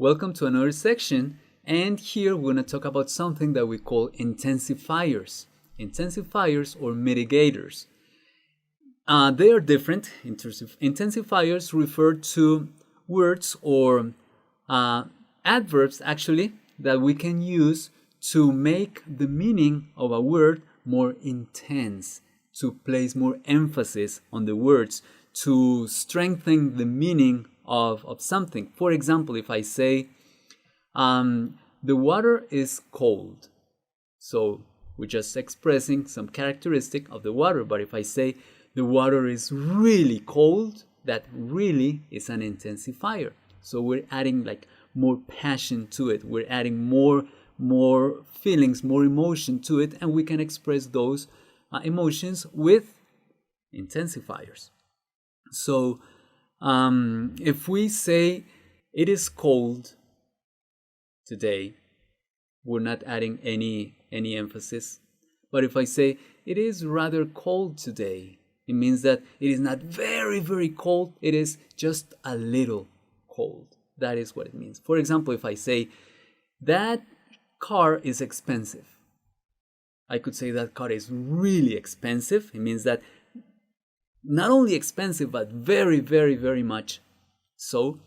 Welcome to another section, and here we're going to talk about something that we call intensifiers. Intensifiers or mitigators. They are different. Intensifiers refer to words or adverbs, actually, that we can use to make the meaning of a word more intense, to place more emphasis on the words, to strengthen the meaning of something. For example, if I say, the water is cold. So we're just expressing some characteristic of the water. But if I say, the water is really cold, that really is an intensifier. So we're adding like more passion to it. We're adding more feelings, more emotion to it, and we can express those emotions with intensifiers. So if we say it is cold today, we're not adding any emphasis. But if I say it is rather cold today, it means that it is not very, very cold. It is just a little cold. That is what it means. For example, if I say that car is expensive, I could say that car is really expensive. It means that not only expensive, but very, very, very much so.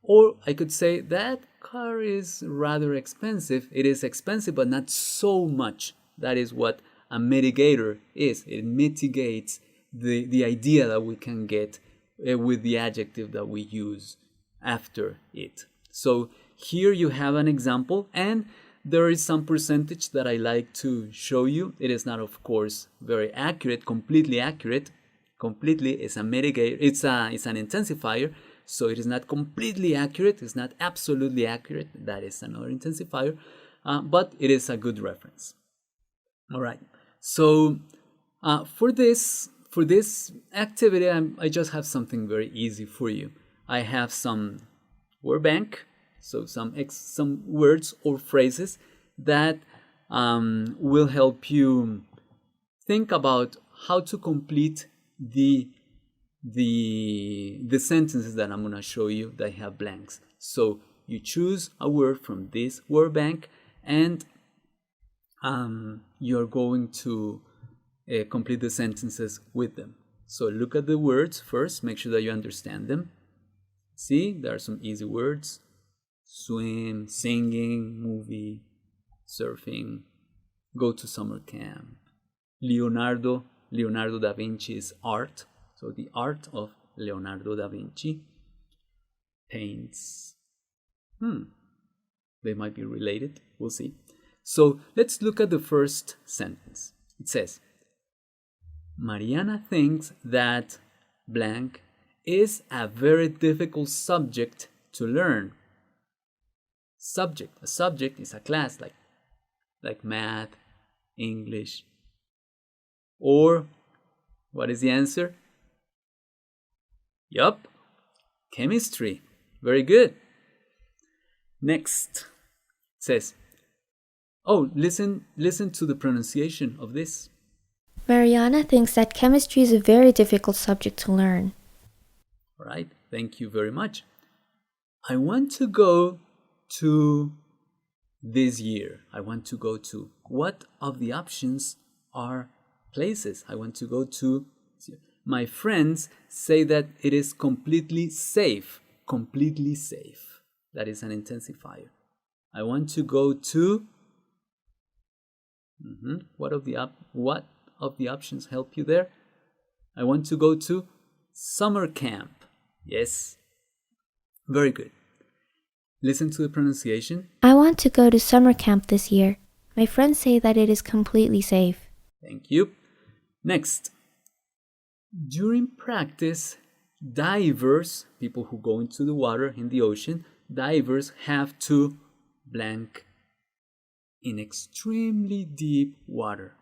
Or I could say that car is rather expensive. It is expensive, but not so much. That is what a mitigator is. It mitigates the idea that we can get with the adjective that we use after it. So here you have an example, and there is some percentage that I like to show you. It is not, of course, very accurate, completely accurate. Completely is a mitigator. It's an intensifier, so it is not completely accurate. It's not absolutely accurate. That is another intensifier, but it is a good reference. All right. So for this activity, I just have something very easy for you. I have some word bank, so some words or phrases that will help you think about how to complete the sentences that I'm going to show you that have blanks. So you choose a word from this word bank, and you're going to complete the sentences with them. So look at the words first, make sure that you understand them. See, there are some easy words: swim, singing, movie, surfing, go to summer camp. Leonardo da Vinci's art, so the art of Leonardo da Vinci. Paints. They might be related, we'll see. So let's look at the first sentence. It says, Mariana thinks that blank is a very difficult subject to learn. Subject. A subject is a class like math, English. Or, what is the answer? Yup, chemistry. Very good. Next, it says, listen to the pronunciation of this. Mariana thinks that chemistry is a very difficult subject to learn. All right, thank you very much. I want to go to this year. I want to go to. What of the options are places? I want to go to. My friends say that it is completely safe. Completely safe. That is an intensifier. I want to go to. What of the options help you there? I want to go to summer camp. Yes. Very good. Listen to the pronunciation. I want to go to summer camp this year. My friends say that it is completely safe. Thank you. Next. During practice, divers, people who go into the water in the ocean, divers have to blank in extremely deep water.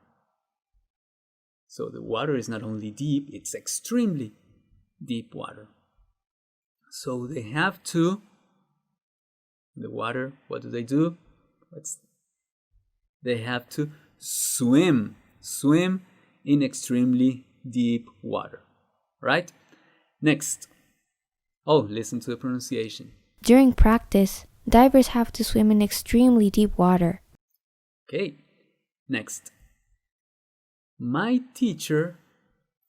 So the water is not only deep, it's extremely deep water. So they have to, the water, what do? They have to swim in extremely deep water, right? Next. Listen to the pronunciation. During practice, Divers have to swim in extremely deep water. Okay, next. My teacher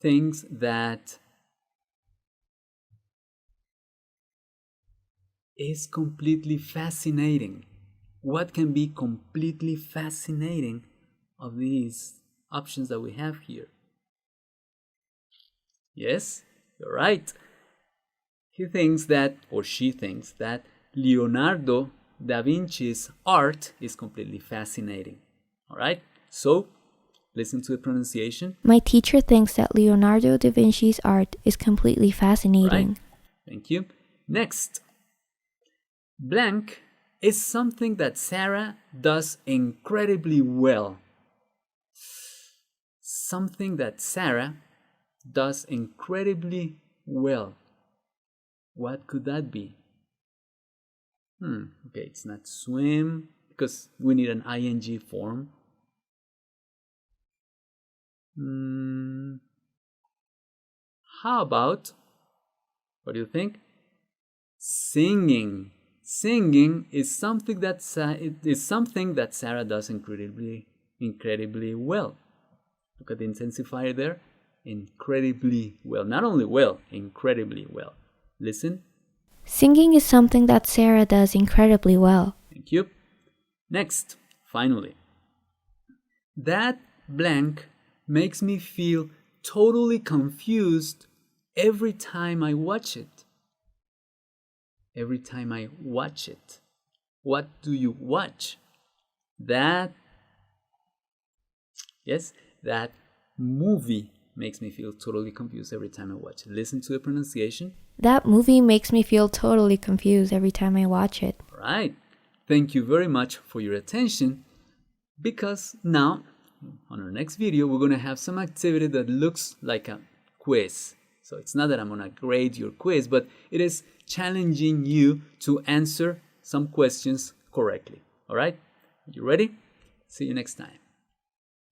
thinks that is completely fascinating. What can be completely fascinating of these options that we have here? Yes, you're right. He thinks that, or she thinks that, Leonardo da Vinci's art is completely fascinating. All right, so listen to the pronunciation. My teacher thinks that Leonardo da Vinci's art is completely fascinating. Right. Thank you. Next. Blank is something that Sarah does incredibly well. Something that Sarah does incredibly well. What could that be? Okay, it's not swim because we need an ing form. How about, what do you think? Singing. Singing is something that Sarah does incredibly well. Look at the intensifier there. Incredibly well. Not only well, incredibly well. Listen. Singing is something that Sarah does incredibly well. Thank you. Next, finally. That blank makes me feel totally confused every time I watch it. Every time I watch it. What do you watch? That movie makes me feel totally confused every time I watch it. Listen to the pronunciation. That movie makes me feel totally confused every time I watch it. Right. Thank you very much for your attention, because now, on our next video, we're going to have some activity that looks like a quiz. So it's not that I'm going to grade your quiz, but it is challenging you to answer some questions correctly. All right? You ready? See you next time.